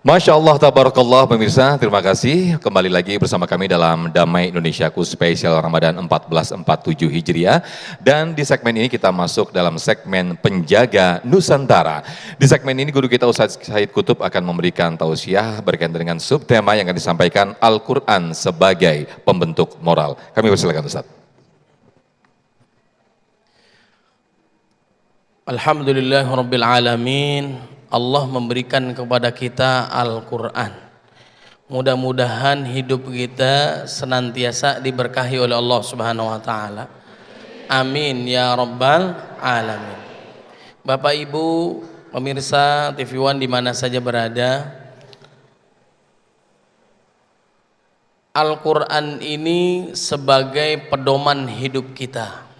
Masya Allah, tabarakallah pemirsa, terima kasih kembali lagi bersama kami dalam Damai Indonesiaku spesial Ramadan 1447 Hijriah. Dan di segmen ini kita masuk dalam segmen Penjaga Nusantara. Di segmen ini guru kita Ustaz Said Kutub akan memberikan tausiah berkaitan dengan subtema yang akan disampaikan Al-Quran sebagai pembentuk moral. Kami persilakan Ustaz. Alhamdulillahirrabbilalamin. Allah memberikan kepada kita Al-Quran. Mudah-mudahan hidup kita senantiasa diberkahi oleh Allah Subhanahu wa Ta'ala. Amin ya Rabbal Alamin. Bapak Ibu pemirsa TV One di mana saja berada, Al-Quran ini sebagai pedoman hidup kita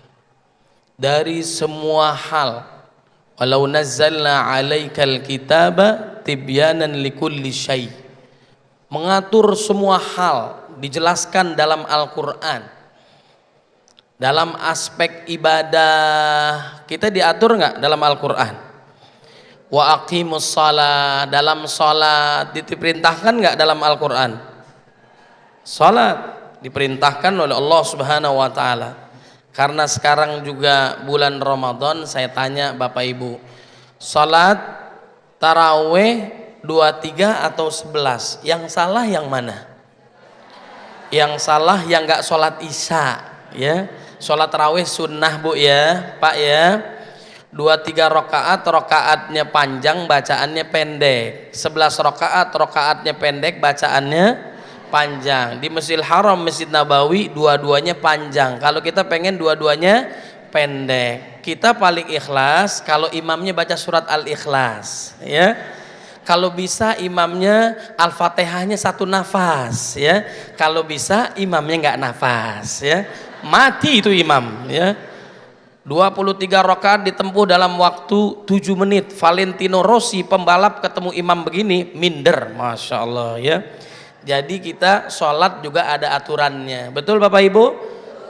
dari semua hal. Walau nazzalna 'alaikal kitaba tibyanan likulli syai'. Mengatur semua hal dijelaskan dalam Al-Qur'an. Dalam aspek ibadah kita diatur enggak dalam Al-Qur'an? Wa aqimus shalah, dalam salat diperintahkan enggak dalam Al-Qur'an? Salat diperintahkan oleh Allah Subhanahu wa taala. Karena sekarang juga bulan Ramadan, saya tanya Bapak Ibu, salat taraweh 23 atau 11? Yang salah yang mana? Yang salah yang enggak salat isya, ya. Salat taraweh sunnah Bu ya, Pak ya. 23 rakaat, rakaatnya panjang, bacaannya pendek. 11 rakaat, rakaatnya pendek, bacaannya panjang. Di Masjidil Haram, Masjid Nabawi dua-duanya panjang. Kalau kita pengen dua-duanya pendek, kita paling ikhlas kalau imamnya baca surat Al-Ikhlas, ya. Kalau bisa imamnya Al-Fatihahnya satu nafas, ya. Kalau bisa imamnya enggak nafas, ya. Mati itu imam, ya. 23 rakaat ditempuh dalam waktu 7 menit. Valentino Rossi pembalap ketemu imam begini minder, Masya Allah, ya. Jadi kita sholat juga ada aturannya. Betul Bapak Ibu?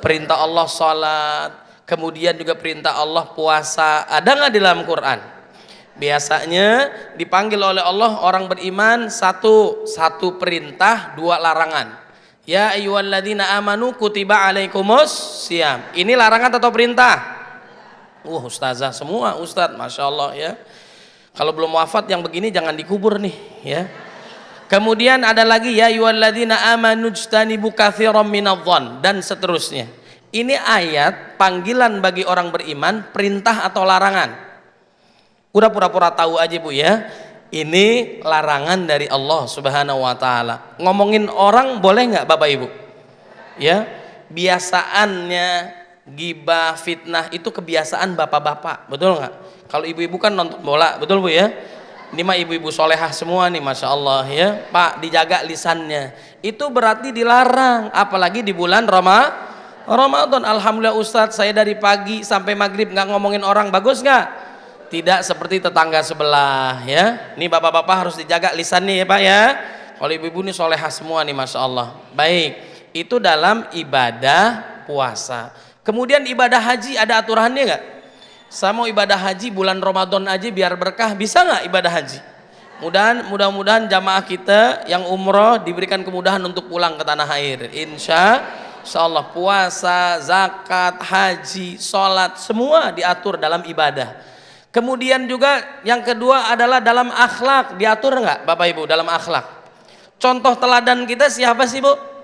Perintah Allah sholat, kemudian juga perintah Allah puasa. Ada nggak di dalam Quran? Biasanya dipanggil oleh Allah orang beriman satu perintah, dua larangan. Ya ayyuhalladzina amanu kutiba alaikumus syiyam. Ini larangan atau perintah? Ustazah semua, Ustadz, Masya Allah ya. Kalau belum wafat yang begini jangan dikubur nih ya. Kemudian ada lagi ya ayyuhalladzina amanu jtanibu katsiran minadh-dhon dan seterusnya. Ini ayat panggilan bagi orang beriman, perintah atau larangan? Udah pura-pura tahu aja Bu ya. Ini larangan dari Allah Subhanahu wa taala. Ngomongin orang boleh nggak Bapak Ibu? Ya, biasaannya ghibah, fitnah itu kebiasaan bapak-bapak, betul nggak? Kalau ibu-ibu kan nonton bola, betul Bu ya? Ini mah ibu-ibu solehah semua nih, Masya Allah ya. Pak, dijaga lisannya. Itu berarti dilarang, apalagi di bulan Ramadan. Alhamdulillah Ustadz, saya dari pagi sampai maghrib nggak ngomongin orang, bagus nggak? Tidak seperti tetangga sebelah ya. Ini bapak-bapak harus dijaga lisannya ya Pak ya. Kalau ibu-ibu ini solehah semua nih, Masya Allah. Baik, itu dalam ibadah puasa. Kemudian ibadah haji ada aturannya nggak? Saya mau ibadah haji bulan Ramadan aja biar berkah, bisa nggak ibadah haji? Mudah-mudahan jamaah kita yang umroh diberikan kemudahan untuk pulang ke tanah air. Insya Allah puasa, zakat, haji, sholat semua diatur dalam ibadah. Kemudian juga yang kedua adalah dalam akhlak, diatur nggak Bapak Ibu dalam akhlak? Contoh teladan kita siapa sih Bu?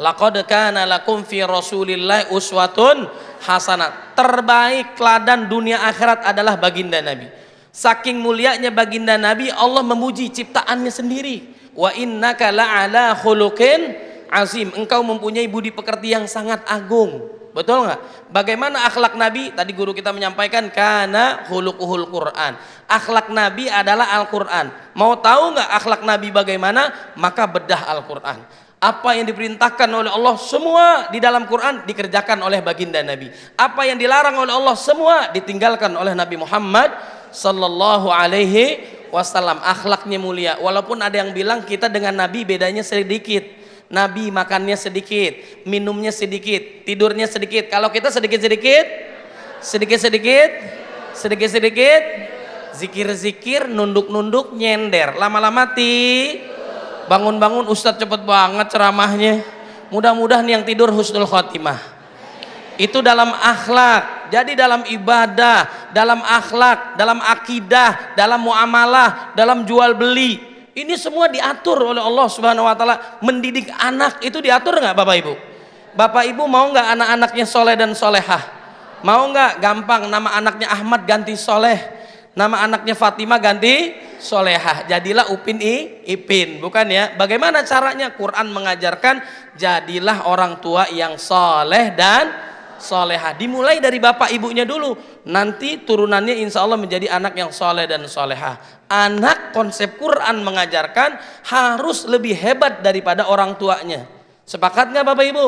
Laqad kana lakum fi Rasulillahi uswatun hasanah. Terbaik teladan dunia akhirat adalah baginda Nabi. Saking mulianya baginda Nabi, Allah memuji ciptaannya sendiri. Wa innaka la'ala khuluqin azim. Engkau mempunyai budi pekerti yang sangat agung. Betul nggak? Bagaimana akhlak Nabi? Tadi guru kita menyampaikan kana khuluquhul Quran. Akhlak Nabi adalah Al-Quran. Mau tahu nggak akhlak Nabi bagaimana? Maka bedah Al-Quran. Apa yang diperintahkan oleh Allah semua di dalam Quran dikerjakan oleh baginda Nabi. Apa yang dilarang oleh Allah semua ditinggalkan oleh Nabi Muhammad sallallahu alaihi wasallam. Akhlaknya mulia. Walaupun ada yang bilang kita dengan Nabi bedanya sedikit. Nabi makannya sedikit, minumnya sedikit, tidurnya sedikit. Kalau kita sedikit-sedikit, sedikit-sedikit, sedikit-sedikit, Zikir-zikir, nunduk-nunduk, nyender. Lama-lama bangun-bangun, Ustadz cepet banget ceramahnya. Mudah-mudahan yang tidur husnul khotimah. Itu dalam akhlak. Jadi dalam ibadah, dalam akhlak, dalam akidah, dalam muamalah, dalam jual beli, ini semua diatur oleh Allah Subhanahu wa taala. Mendidik anak itu diatur nggak Bapak Ibu? Bapak Ibu mau nggak anak-anaknya soleh dan solehah? Mau nggak? Gampang, nama anaknya Ahmad ganti soleh, nama anaknya Fatimah ganti solehah. Jadilah Upin Ipin, bukan ya? Bagaimana caranya? Quran mengajarkan jadilah orang tua yang soleh dan solehah. Dimulai dari bapak ibunya dulu, nanti turunannya insya Allah menjadi anak yang soleh dan solehah. Anak, konsep Quran mengajarkan harus lebih hebat daripada orang tuanya. Sepakat nggak Bapak Ibu?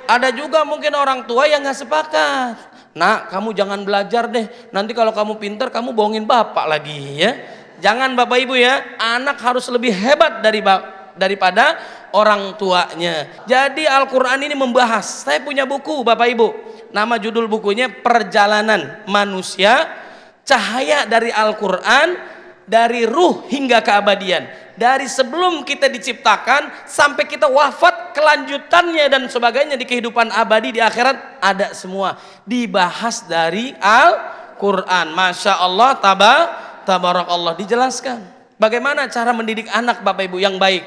Ada juga mungkin orang tua yang nggak sepakat. Nak, kamu jangan belajar deh, nanti kalau kamu pintar kamu bohongin bapak lagi ya. Jangan Bapak Ibu ya, anak harus lebih hebat daripada orang tuanya. Jadi Al-Quran ini membahas, saya punya buku Bapak Ibu, nama judul bukunya Perjalanan Manusia, Cahaya dari Al-Quran, dari ruh hingga keabadian. Dari sebelum kita diciptakan sampai kita wafat, kelanjutannya dan sebagainya di kehidupan abadi di akhirat, ada semua dibahas dari Al-Quran. Masya Allah, tabarakallah, dijelaskan bagaimana cara mendidik anak Bapak Ibu yang baik,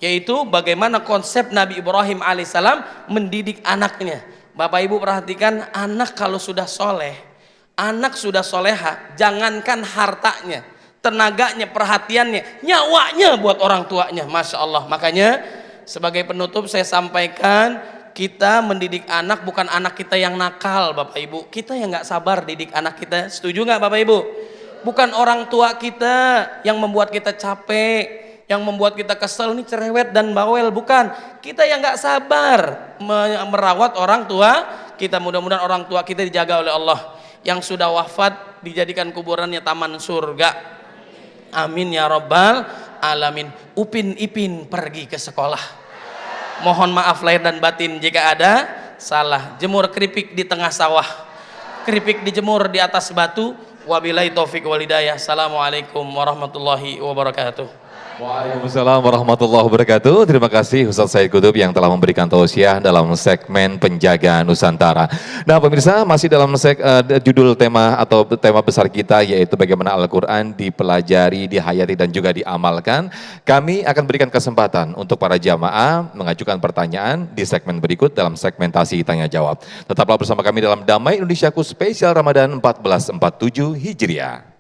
yaitu bagaimana konsep Nabi Ibrahim alaihissalam mendidik anaknya. Bapak Ibu perhatikan, anak kalau sudah soleh, anak sudah soleha, jangankan hartanya, tenaganya, perhatiannya, nyawanya buat orang tuanya. Masya Allah. Makanya sebagai penutup saya sampaikan, kita mendidik anak bukan anak kita yang nakal Bapak Ibu, kita yang nggak sabar didik anak kita. Setuju nggak Bapak Ibu? Bukan orang tua kita yang membuat kita capek, yang membuat kita kesel, nih cerewet dan bawel, bukan. Kita yang nggak sabar merawat orang tua kita. Mudah-mudahan orang tua kita dijaga oleh Allah, yang sudah wafat dijadikan kuburannya taman surga. Amin ya rabbal alamin. Upin Ipin pergi ke sekolah. Mohon maaf lahir dan batin jika ada salah. Jemur keripik di tengah sawah, keripik dijemur di atas batu. Wabillahi taufik wal hidayah. Assalamualaikum warahmatullahi wabarakatuh. Waalaikumsalam warahmatullahi wabarakatuh. Terima kasih Ustaz Said Qutub yang telah memberikan tausiah dalam segmen Penjaga Nusantara. Nah pemirsa, masih dalam judul tema atau tema besar kita, yaitu bagaimana Al-Quran dipelajari, dihayati dan juga diamalkan. Kami akan berikan kesempatan untuk para jamaah mengajukan pertanyaan di segmen berikut dalam segmentasi tanya jawab. Tetaplah bersama kami dalam Damai Indonesiaku Spesial Ramadan 1447 Hijriah.